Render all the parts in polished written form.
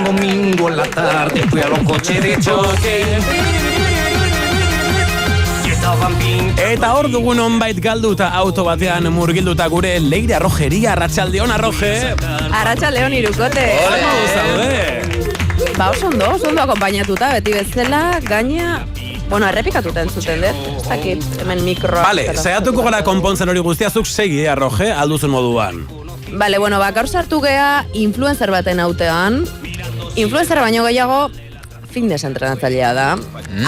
domingo en la tarde fui a los coches de choque. Eta hor dugun onbait galduta auto batean murgilduta gure Leire Arrojeria. Arratsaldeon, Arroje. Arratsaldeon, Irukote. Ba, oso ondo akompainatuta, beti bezala, gaina, errepikatuta entzuten dut. Ez dakit, hemen mikroa. Vale, saiatuko gara konpontzen hori guztiazuk segi, Arroje, alduzun moduan. Vale, gaur sartu gea influencer baten autean. Influencer baino gehiago, fitness entrenatzailea da.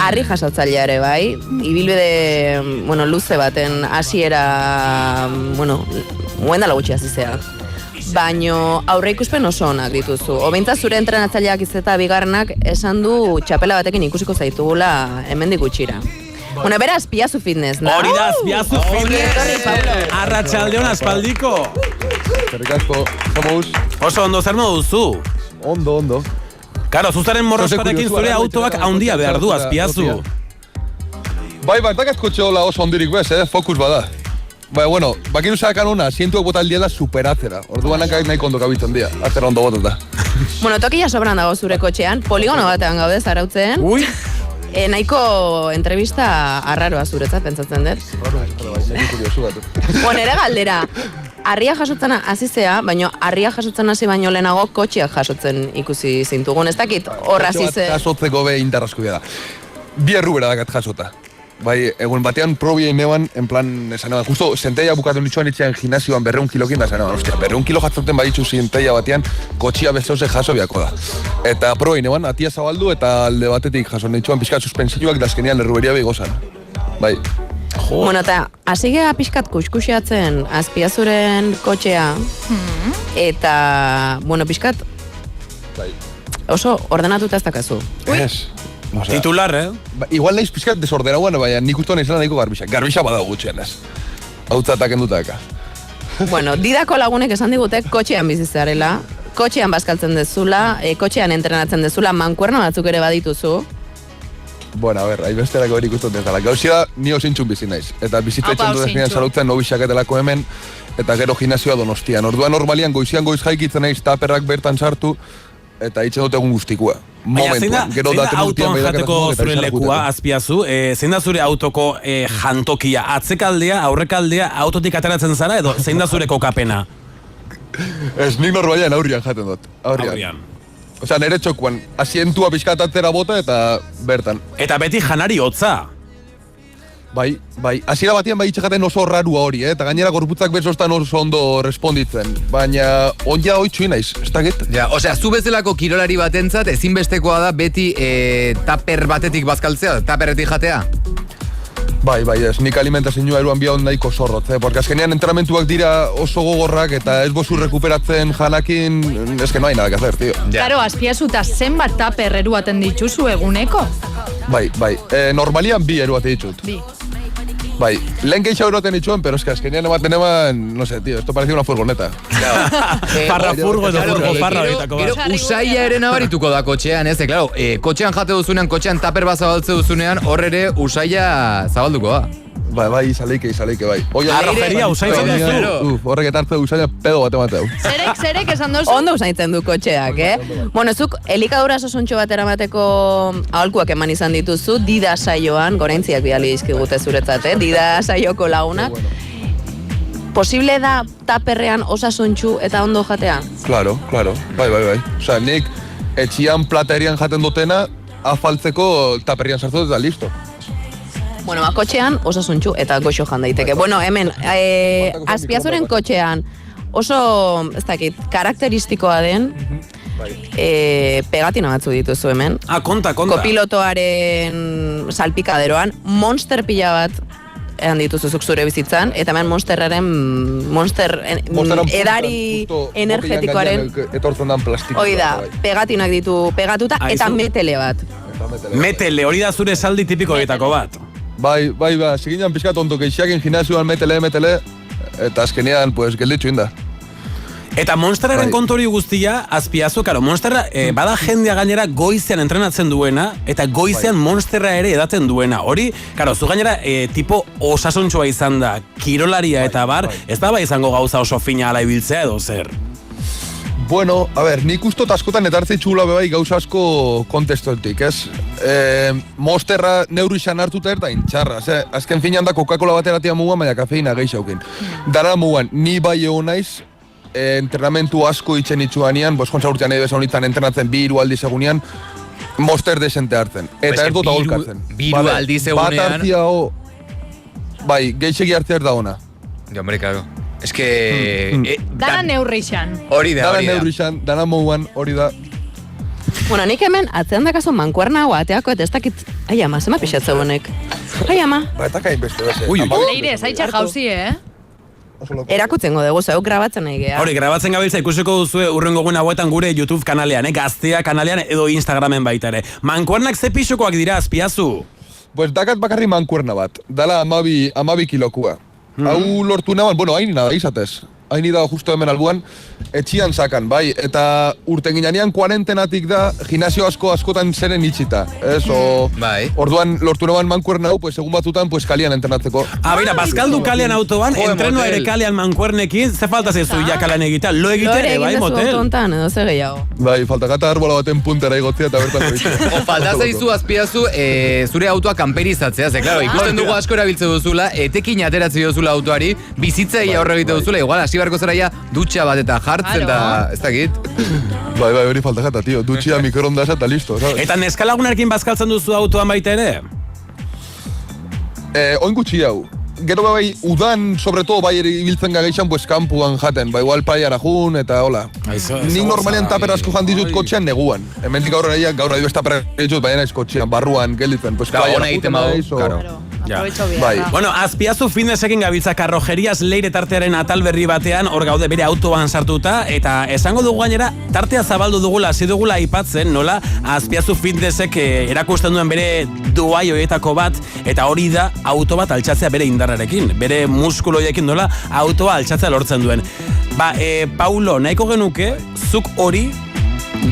Harri jasotzailea ere bai. Ibilbide, luze baten hasiera, dela gutxi hasi zea. Baino aurre ikuspen oso onak dituzu. Obintza zure entrenatzaileak izeta bigarrenak esan du txapela batekin ikusiko zaitugula hemendik gutxira. Bera Azpiazu Fitness, da? Hori da, Azpiazu Fitness. Arratsaldeon aspaldiko. Eskerrik asko, somos. Oso ondo, zer modu duzu? Ondo. Karo, zuzaren morroskarekin zure autoak haundia behar du, Azpiazu. Bai, dakazkotxe hola oso ondirik bez, fokus bada. Bai, bakin usakan una, asientuak bota aldiela superatzera. Orduan nahi kondo kabitzen dia, atzera ondo botata. Tokia sobran dago zure kotxean, poligono batean gaude zarautzen. Ui! Nahiko entrevista arraroa zuretzat, pentsatzen dut. Nere galdera, harria jasotzen azizea, baina harria jasotzen hasi baino lehenago kotxeak jasotzen ikusi zintugun. Ez dakit horra zize. Jasotzeko be indarrasko da. Bi errubera dakat jasota. Bai, egun batean probien neban, en plan, esan eban, justo, zenteia bukatu nitzuan itxean gimnasioan 200 kilokin da, esan eban, 200 kilo jatzaten baditzu zenteia batean, kotxia bezauze jaso biako da. Eta probien neban, atia zabaldu eta alde batetik jaso nitzuan pixkat suspensioak da azkenean erruberia begozan. Bai. Eta hasi geha pixkat kuskusiatzen Azpiazuren kotxea, eta, pixkat, oso ordenatuta ez dakazu. Ez. Titular, Igual nahiz pizkat desordena, baina nik uste honezela nahiko garbisa. Garbisa badago gutxen ez. Hautzatak endutaka. Didako lagunek esan digute kotxean bizitzarela, kotxean bazkaltzen dezula, kotxean entrenatzen dezula, mankuerno batzuk ere badituzu. Hainbesterako erik uste dezala. Gauzia ni osintxun bizi naiz. Eta bizitza dezinean salautzen nobixaketelako hemen, eta gero gimnasioa Donostian. Orduan normalian goizian goiz jaikitzen naiz taperrak bertan sartu, eta itxen dut egun guztikua. Baina zein da autoan jateko zure lekua, Azpiazu? Zein da zure autoko jantokia? Atzekaldea, aurrekaldea, autotik ateratzen zara edo zein da zure kokapena? Ez, nik normalian aurrian jaten dut. Aurrian. Osea, nire txokuan, asientua pixkat atzera bota eta bertan. Eta beti janari hotza. Bai. Hasiera batean bai itxekaten oso rarua hori, eta gainera gorputzak bezostan oso ondo responditzen. Baina, onja hoitxu naiz, ez dakit? Ja, osea, zu bezalako kirolari batentzat ezinbestekoa da beti taper batetik bazkaltzea, taperretik jatea? Bai, ez, nik alimentazioa eruan bihaun nahiko zorrot, porque azkenean entrenamentuak dira oso gogorrak eta ez bozu rekuperatzen janakin, eske no hay nada que hacer, tío. Claro, Azpiazu eta zenbat taper eruaten dituzu eguneko? Bai, normalian bi eruate ditut. Bai, lehen gehiago eroten dituen, pero eske azkenean ematen eman, no sé, tío, esto parece una furgoneta. Farra furgo edo furgo farra horietako bat. Gero, usaila ere nabarituko da kotxean, ez? Claro, kotxean jate duzunean, kotxean taper bat zabaltze duzunean, hor ere usaila zabalduko da. Bai, izaleike, bai. Arrojeria usaintzen duzu. Horrek etartze usaila pedo bat emateu. Zerek esan duzu? Ondo usaintzen du kotxeak, zuk elikadura sosontxo bat eramateko aholkuak eman izan dituzu, Dida saioan, goraintziak bidali dizkigute zuretzat, Dida saioko lagunak. Posible da taperrean osasontxu eta ondo jatea? Claro. Bai. Osea, nik etxian platerian jaten dutena, afaltzeko taperrian sartu eta listo. Kotxean osasuntxu eta goxo jan daiteke. Hemen, Azpiazuren kotxean oso, ez dakit, karakteristikoa den pegatina batzu dituzu hemen. Konta. Kopilotoaren salpikaderoan, monster pila bat edan dituzuzuk zure bizitzan, eta hemen monster edari energetikoaren etortzen dan plastiko. Hoi da, pegatinak ditu pegatuta eta metele bat. Metele, hori da zure saldi tipiko egitako bat. Bai, seginan pixkat onto keixiakin gimnasioan metele, eta azkenean, gelditxu inda. Eta Monsterraren kontori guztia, Azpiazu, Monsterra, bada jendea gainera goizean entrenatzen duena, eta goizean Monsterra ere edaten duena. Hori, zu gainera, tipo osasontxoa izan da, kirolaria eta bar, ez da izango gauza oso fina ala ibiltzea edo zer? Bueno, a ber, nik ustot askotan etartzei txula bebai gauza asko kontestoetik, ez? Monsterra neurixan hartuta eta intxarra, ze? Azken finean da Coca-Cola bateratia mugan, baina kafeina geixaukin. Dara mugan, ni bai egon naiz, entrenamentu asko itxen itxuanean, jontza urtean nahi bezan honetan entrenatzen 2 aldiz egunean, Monster desente hartzen. Eta ez dut aholkatzen. 2 aldiz egunean... Bat hartzia bai, geixegi hartzea da ona. Ja, hombre, claro. Es que... Dana neurrixan. Hori da, Dana hori da. neurixan, dana mouan, hori da. Bueno, nik hemen atzean dakazu mankuerna hau ateako, eta ez dakit... Ai ama, zema pixatze honek. Ai ama. Ba, eta kain beste, beste. Leire, zaitxa jauzi, Erakutzengo dugu, zeu grabatzen nahi geha. Hori, grabatzen gabiltza ikusiko duzue urrengo egun hauetan gure YouTube kanalean, Gaztea kanalean edo Instagramen baita ere. Mankuernak ze pixokoak dira, Azpiazu? Pues dakat bakarri mankuerna bat. Dala 12 kilokua. Hau lortu naban, bueno, haini nada izatez. Haini da justo hemen albuan, etxian sakan, bai. Eta urten ginean kuarentenatik da, gimnasio askotan zeren itxita. Ez, Bai. Orduan lortu naban mankuerna hau, pues egun batutan, pues kalian entrenatzeko. Bera, bazkaldu kalean autoban, entrenoa ere kalean mankuernekin, ze falta zezu ja kalean egitea, lo egitea, bai, motel? Tontan, edo ze gehiago. Bai, faltakata arbola baten puntera igotzea eta bertan goitzea. O falta zaizu Azpiazu, zure autoa kamperizatzea, ze, claro, ikusten dugu asko erabiltze duzula, etekin ateratzen duzula autoari, bizitzei aurre egite duzula, igual, hasi barko zara ja, dutxa bat eta jartzen da, ez dakit. Bai, hori faltakata, tio, dutxia mikroondasa eta listo, sabes? Eta neskalagunarekin bazkaltzen duzu autoan baita ere? Oin gutxi hau. Gero bai, udan, sobre todo, bai ibiltzen gageixan, pues, kampuan jaten, bai, igual paiara jun, eta hola. Nik normalean taper asko jandizut kotxean neguan. Hemendik gaur adio ez taper ditut, baina ez kotxean, barruan, gelditzen, pues, Claro, ona egiten badu, claro. Bai. Bueno, Azpiazu fitnessekin gabiltza Carrogerias Leire tartearen atal berri batean, hor gaude bere autoan sartuta, eta esango dugu gainera, tartea zabaldu dugula, hasi dugula aipatzen, nola Azpiazu fitnessek erakusten duen bere duai horietako bat, eta hori da auto bat altxatzea bere indarrarekin, bere muskuloiekin nola autoa altxatzea lortzen duen. Ba, Paulo, nahiko genuke, zuk hori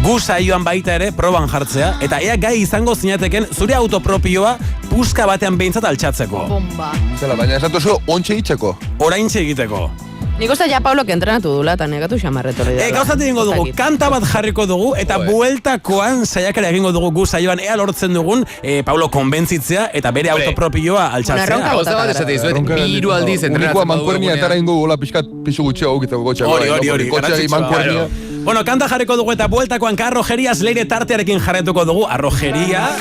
gu saioan baita ere proban jartzea, eta ea gai izango zinateken zure autopropioa puska batean behintzat altxatzeko. Bomba. Zela, baina esatu zu, ontxe itxeko. Oraintxe egiteko. Nik uste ja Paulok entrenatu dula, eta negatu xamarretorri dela. Gauzat egingo dugu, kanta bat jarriko dugu, eta bueltakoan saiakera egingo dugu gu saioan ea lortzen dugun Paulo konbentzitzea, eta bere autopropioa altxatzea. Gauza bat esate dizuet, 2 aldiz entrenatzen Unikoa mankuernia eta ingo gola pixkat pisu gutxeo gukiteko kotxea. Hori, mankuernia. Bueno, kanta jarriko dugu eta bueltakoan Carrogerias Leire tartearekin jarretuko dugu, Arrogeria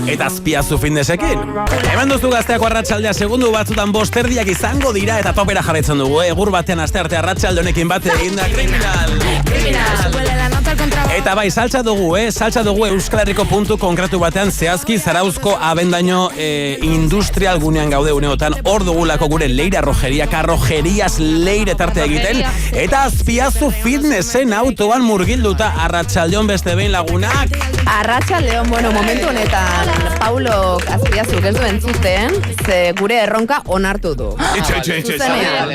eta Azpiazu fitnessekin. Hemen duzu Gazteako arratsaldea segundu batzutan 5:00 izango dira eta topera jarraitzen dugu, egur batean astearte arratsalde honekin bate eginda kriminal. Eta bai, saltza dugu Euskal Herriko puntu konkretu batean zehazki Zarauzko abendaino industrial gunean gaude uneotan, hor dugulako gure Leire Arrogeria, Carrogerias Leire tartea egiten, eta Azpiazu fitnessen autoan murgilduta arratsaldeon beste behin lagunak. Arratsaldeon, bueno, momentu honetan Paulo Azpiazu ez du entzuten, ze gure erronka onartu du.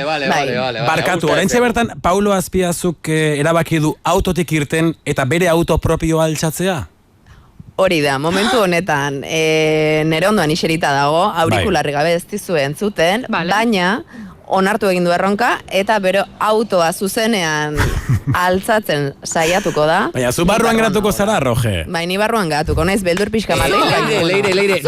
Vale. Barkatu, oraintxe bertan Paulo Azpiazuk erabaki du autotik irten eta bere auto propioa altxatzea? Hori da, momentu honetan nere ondoan iserita dago, aurikularri gabe ez dizu entzuten, baina onartu egin du erronka, eta bero autoa zuzenean altzatzen saiatuko da. Baina, zu barruan geratuko zara, Roge? Bai, ni barruan geratuko, naiz beldur pixka male. Leire,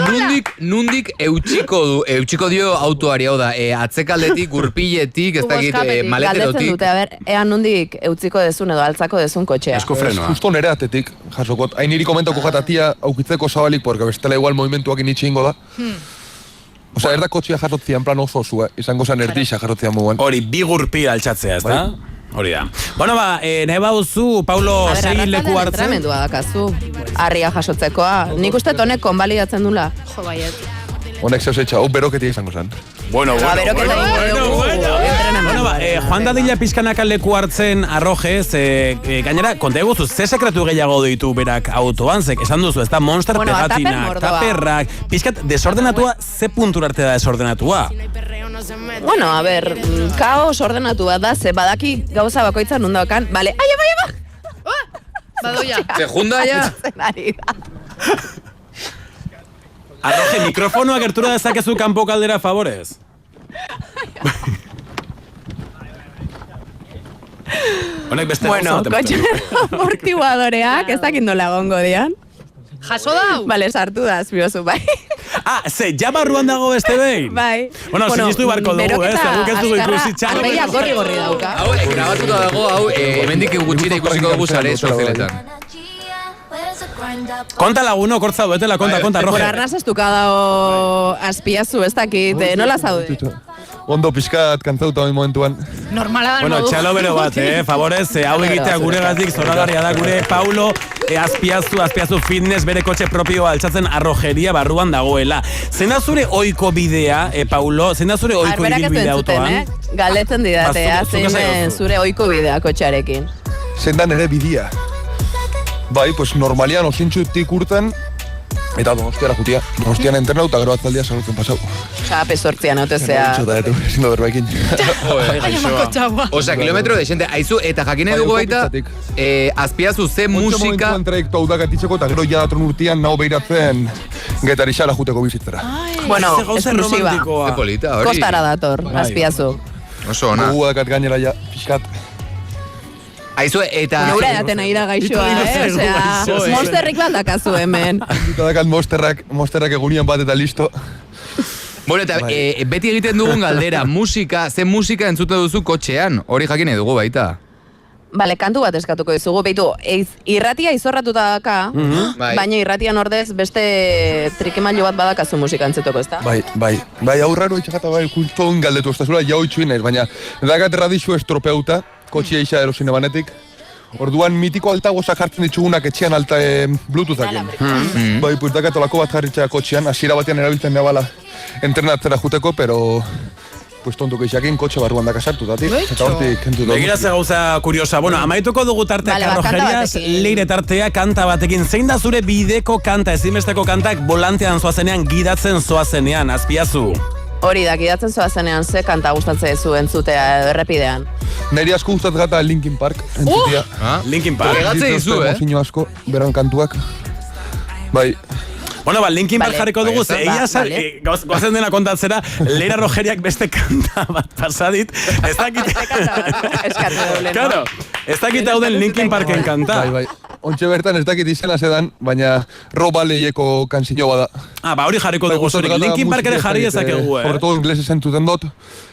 nundik eutxiko dio autoari, hau da, atzekaldetik, gurpiletik, ez dakit, maleterotik. Galdetzen dute, a ber, ea nundik eutziko dezun edo altzako dezun kotxea. Esko frenoa. Justo nere atetik, jasokot. Hain niri komentako jatatia aukitzeko zabalik, porque bestela igual movimentuak initxe ingo da. Osa, erda kotxia jasotzia, en plan oso zua, izango zen erdixa jasotzia mugan. Hori, bi gurpil altxatzea, ez da? Hori da. Bueno, ba, nahi bauzu, Paulo, segin leku hartzen. Entrenamendua dakazu, harria jasotzekoa. Nik uste honek konbalidatzen dula. Jo, baiet. Honek zehoz etxa, beroketia izango zen. Bueno, Juan Dadila pizkanaka leku hartzen Arroge, gainera, konta eguzu, ze sekretu gehiago ditu berak autoan, esan duzu, ez da Monster pegatinak, taperrak, pizkat desordenatua, ze puntura arte da desordenatua? Bueno, a ber, kaos ordenatua da, ze badaki gauza bakoitza nundaokan, bale, aia! Badoia. Se junda ya? Arroge, mikrofonoa gertura dezakezu kanpo kaldera favorez. Honek beste Bueno, gauza bat kotxe amortiguadoreak, ez dakit nola gongo dian. Jaso dau? Bale, sartu da, azpiozu, bai. Ah, ze, ja barruan dago beste behin? Bai. Bueno, sinistu beharko dugu, Guk ez dugu ikusi txalo. Arbeia gorri dauka. Hau, grabatuta dago, hau, hemendik gutxira ikusiko dugu sare sozialetan. Konta laguno, kortza duetela, konta, Por Roger. arnaz estuka dago azpiazu, ez dakit, nola zaude? Ondo pixkat kantzauta hori momentuan. Normala da Bueno, modu. txalo bero bat, favorez, hau egitea gure gatik, zoragarria da gure Paulo, azpiazu fitness bere kotxe propioa altzatzen arrojeria barruan dagoela. Zein da zure oiko bidea, Paulo? Zein da zure oiko ibilbide autoan? Galdetzen didatea, Zuk esan zein duzu. zure oiko bidea kotxearekin. Zendan ere bidia. Bai, pues normalian osintxutik urten, eta Donostiara jutia. Donostian entrenau eta gero atzaldia salutzen pasau. Osa, pesortzian otezea. Eta etu, ezin da berbaikin. Baina mako txagua. Osea, kilometro de xente, aizu, eta jakin nahi dugu baita, azpiazu ze musika... Momentuan trajektu hau dakatitzeko, eta gero ja datron urtian naho behiratzen Getarixara juteko bizitzera. Bueno, Ze gauza eksklusiba. romantikoa. Ze polita, hori. Kostara dator, azpiazu. Oso ona. Gogoa dakat gainera ja, pixkat. Aizu, eta... Neura edaten ari da gaixoa, Osea, monsterrik bat dakazu hemen. Eta dakat monsterrak egunian bat eta listo. Bueno, eta beti egiten dugun galdera, ze musika entzute duzu kotxean? Hori jakin nahi dugu baita. Bale, kantu bat eskatuko dizugu, beitu, irratia izorratuta daka, Bai. baina irratian ordez beste trikimailu bat badakazu musika entzuteko, ezta? Bai, aurraro itxakata bai, kulton galdetu, ez da zula jau itxuinez, baina dakat radixu estropeuta, kotxia isa erosine banetik. Orduan mitiko altagozak jartzen ditugunak etxean alta bluetoothakin. Bai, pues dakat olako bat jarritxea kotxean, hasiera batean erabiltzen nebala entrenatzera juteko, pero... Pues tontu keixakin kotxe barruan dakasartu, datik. Eta hortik kentu dugu. Begira ze gauza kuriosa. Bueno, amaituko dugu tartea Vale, kanta karrojeriaz, batekin. leire tartea kanta batekin. Zein da zure bideko kanta, ezinbesteko kantak volantean zoazenean, gidatzen zoazenean, azpiazu? Hori da, gidatzen zoazenean ze kanta gustatzen zu entzutea edo errepidean. Neri asko gustatzen gata Linkin Park, entzutia. Linkin Park. Pegatze dizu, Mozino asko, beran kantuak. Bai, Bueno, Linkin Park Vale. jarriko dugu, ze Ba, egia vale. goazen dena kontatzera, Leira Rogeriak beste kanta bat pasadit. Ez dakit... Eskatu dugu Claro, ez dakit dauden Linkin Parken kanta. bai. Ontxe bertan ez dakit izena zedan, baina Robaleieko kanzino bada. Ah, ba hori jarriko dugu zurik. Linkin Park ere jarri ezakegu, Sobre todo inglesez entzuten dut,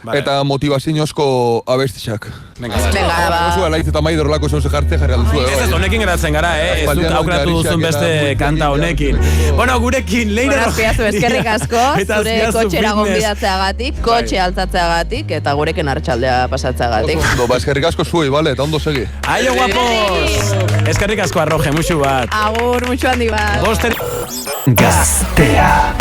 Vale. eta motivaziozko abestixak. Venga, Venga, ba. Oso laiz eta maidor lako zeuze jartze jarri alduzu. Ez ez, honekin geratzen gara, ez dut Aspaldian aukeratu Garixak duzun eta beste Multimedia. kanta honekin. Bueno, gurekin, Leire Bueno, azpiazu, eskerrik asko, Eta zure Azpiazu kotxera fitness. gonbidatzeagatik, kotxe altzatzeagatik, eta gurekin hartxaldea pasatzeagatik. Ondo, ba, eskerrik asko zuei, bale, eta ondo segi. Aio guapos! Eskerrik asko arroje, musu bat. Agur, mucho handi bat. Boster... Gaztea.